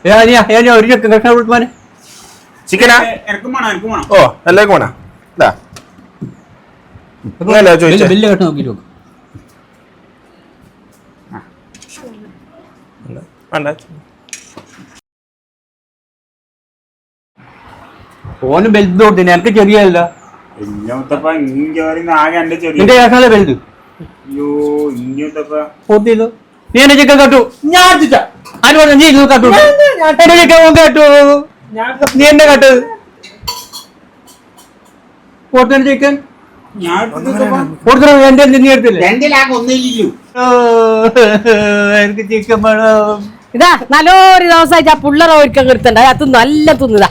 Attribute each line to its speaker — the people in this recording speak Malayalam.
Speaker 1: ഒരു കഷ്ണം കൊടുക്കുവാന്
Speaker 2: ചിക്കനാ ഓ എല്ലാവർക്കും വേണോ ഇതാ ചോദിച്ചു
Speaker 1: ബില്ല് കെട്ട് നോക്കിട്ട് നോക്കും
Speaker 2: വേണ്ട
Speaker 1: ഓന് വലുത് കൊടുത്തിന് എനിക്ക് ചെറിയല്ല നിന്റെ കഷ്ണല്ലേ വലുത് പോത്തില്ലോ നീ എന്നെ ചിക്കൻ കട്ടു ഞാൻ നീ ഇത് കട്ടു എന്റെ ചിക്കൻ കട്ടു നീ എന്നെ കട്ട് പോത്തിന്റെ ചിക്കൻ കൊടുത്തു എന്റെ നീ എടുത്തില്ലേ എനിക്ക് ചിക്കൻ വേണം
Speaker 3: ഇതാ നല്ലൊരു ദിവസമായിട്ട് ആ പിള്ളേരെ ഒരുക്കം നിർത്തണ്ട അത് നല്ല തിന്നതാ